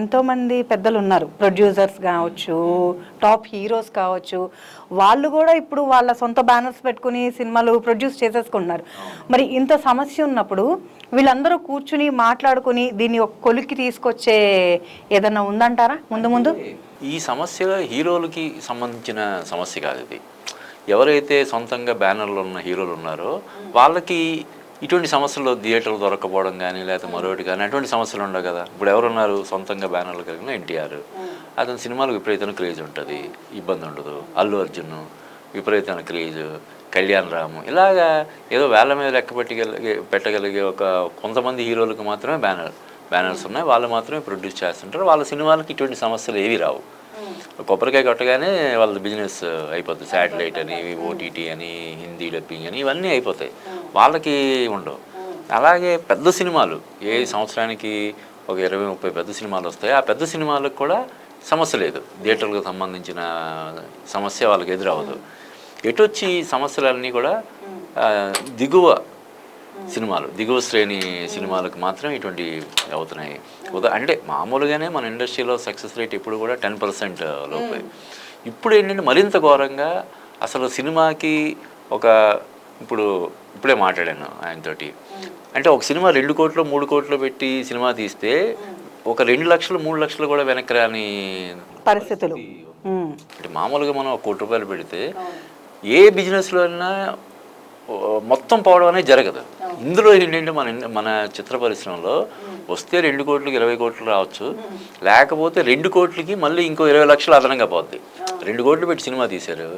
ఎంతోమంది పెద్దలు ఉన్నారు, ప్రొడ్యూసర్స్ కావచ్చు, టాప్ హీరోస్ కావచ్చు, వాళ్ళు కూడా ఇప్పుడు వాళ్ళ సొంత బ్యానర్స్ పెట్టుకుని సినిమాలు ప్రొడ్యూస్ చేసేసుకుంటున్నారు. మరి ఇంత సమస్య ఉన్నప్పుడు వీళ్ళందరూ కూర్చుని మాట్లాడుకుని దీన్ని ఒక కొలిక్కి తీసుకొచ్చే ఏదన్నా ఉందంటారా ముందు ముందు? ఈ సమస్య హీరోలకి సంబంధించిన సమస్య కాదు ఇది. ఎవరైతే సొంతంగా బ్యానర్లు ఉన్న హీరోలు ఉన్నారో వాళ్ళకి ఇటువంటి సమస్యలు థియేటర్లు దొరకపోవడం కానీ లేకపోతే మరొకటి కానీ అటువంటి సమస్యలు ఉండవు కదా. ఇప్పుడు ఎవరున్నారు సొంతంగా బ్యానర్లు కలిగిన ఎన్టీఆర్, అతని సినిమాలకు విపరీతమైన క్రేజ్ ఉంటుంది, ఇబ్బంది ఉండదు. అల్లు అర్జున్ విపరీతమైన క్రేజ్, కళ్యాణ్ రాము, ఇలాగా ఏదో వేళ్ళ మీద లెక్క పెట్టగలిగే ఒక కొంతమంది హీరోలకు మాత్రమే బ్యానర్స్ ఉన్నాయి, వాళ్ళు మాత్రమే ప్రొడ్యూస్ చేస్తుంటారు. వాళ్ళ సినిమాలకి ఇటువంటి సమస్యలు ఏవి రావు. కొబ్బరికాయ కొట్టగానే వాళ్ళ బిజినెస్ అయిపోతుంది. శాటిలైట్ అని, ఓటీటీ అని, హిందీ డబ్బింగ్ అని ఇవన్నీ అయిపోతాయి, వాళ్ళకి ఉండవు. అలాగే పెద్ద సినిమాలు ఏ సంవత్సరానికి ఒక 20-30 పెద్ద సినిమాలు వస్తాయి. ఆ పెద్ద సినిమాలకు కూడా సమస్య లేదు, థియేటర్లకు సంబంధించిన సమస్య వాళ్ళకి ఎదురవ్వదు. ఎటొచ్చి సమస్యలన్నీ కూడా దిగువ సినిమాలు, దిగువ శ్రేణి సినిమాలకు మాత్రం ఇటువంటి అవుతున్నాయి. అంటే మామూలుగానే మన ఇండస్ట్రీలో సక్సెస్ రేట్ ఇప్పుడు కూడా 10% లోపే. ఇప్పుడు ఏంటంటే మరింత ఘోరంగా అసలు సినిమాకి ఇప్పుడే మాట్లాడాను ఆయనతోటి. అంటే ఒక సినిమా 2 కోట్లు 3 కోట్లు పెట్టి సినిమా తీస్తే ఒక 2 లక్షలు 3 లక్షలు కూడా వెనక్కి రాని పరిస్థితులు. అంటే మామూలుగా మనం 1 కోటి రూపాయలు పెడితే ఏ బిజినెస్లో అయినా మొత్తం పోవడం అనేది జరగదు. ఇందులో ఏంటంటే మన చిత్ర పరిశ్రమలో వస్తే 2 కోట్లకి 20 కోట్లు రావచ్చు, లేకపోతే 2 కోట్లకి మళ్ళీ ఇంకో 20 లక్షలు అదనంగా పోద్ది. 2 కోట్లు పెట్టి సినిమా తీశారు,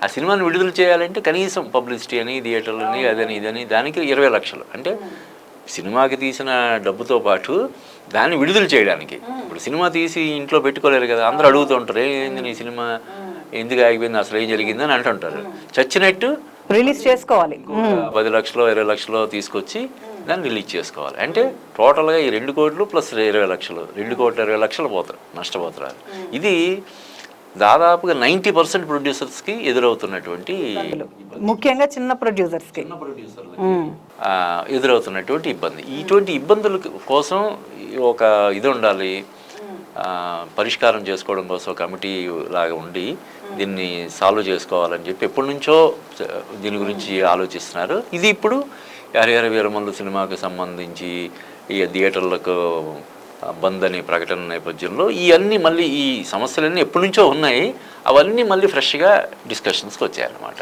ఆ సినిమాని విడుదల చేయాలంటే కనీసం పబ్లిసిటీ అని, థియేటర్లని, అదని ఇదని దానికి 20 లక్షలు. అంటే సినిమాకి తీసిన డబ్బుతో పాటు దాన్ని విడుదల చేయడానికి. ఇప్పుడు సినిమా తీసి ఇంట్లో పెట్టుకోలేరు కదా, అందరూ అడుగుతూ ఉంటారు ఏంది నీ సినిమా ఎందుకు ఆగిపోయింది, అసలు ఏం జరిగింది అని అంటుంటారు. చచ్చినట్టు రిలీజ్ చేసుకోవాలి, 10 లక్షలు 20 లక్షలు తీసుకొచ్చి దాన్ని రిలీజ్ చేసుకోవాలి. అంటే టోటల్గా ఈ 2 కోట్లు ప్లస్ 20 లక్షలు, 2 కోట్ల 20 లక్షలు నష్టపోతారు. ఇది దాదాపుగా 90% ప్రొడ్యూసర్స్కి ఎదురవుతున్నటువంటి, ముఖ్యంగా చిన్న ప్రొడ్యూసర్స్కి ఎదురవుతున్నటువంటి ఇబ్బంది. ఇటువంటి ఇబ్బందుల కోసం ఒక ఇది ఉండాలి, పరిష్కారం చేసుకోవడం కోసం కమిటీ లాగా ఉండి దీన్ని సాల్వ్ చేసుకోవాలని చెప్పి ఎప్పటి నుంచో దీని గురించి ఆలోచిస్తున్నారు. ఇది ఇప్పుడు హరిహర వీరమల్లు సినిమాకు సంబంధించి ఈ థియేటర్లకు బంద్ అనే ప్రకటన నేపథ్యంలో ఇవన్నీ మళ్ళీ ఈ సమస్యలన్నీ ఎప్పటి నుంచో ఉన్నాయి, అవన్నీ మళ్ళీ ఫ్రెష్గా డిస్కషన్స్కి వచ్చాయన్నమాట.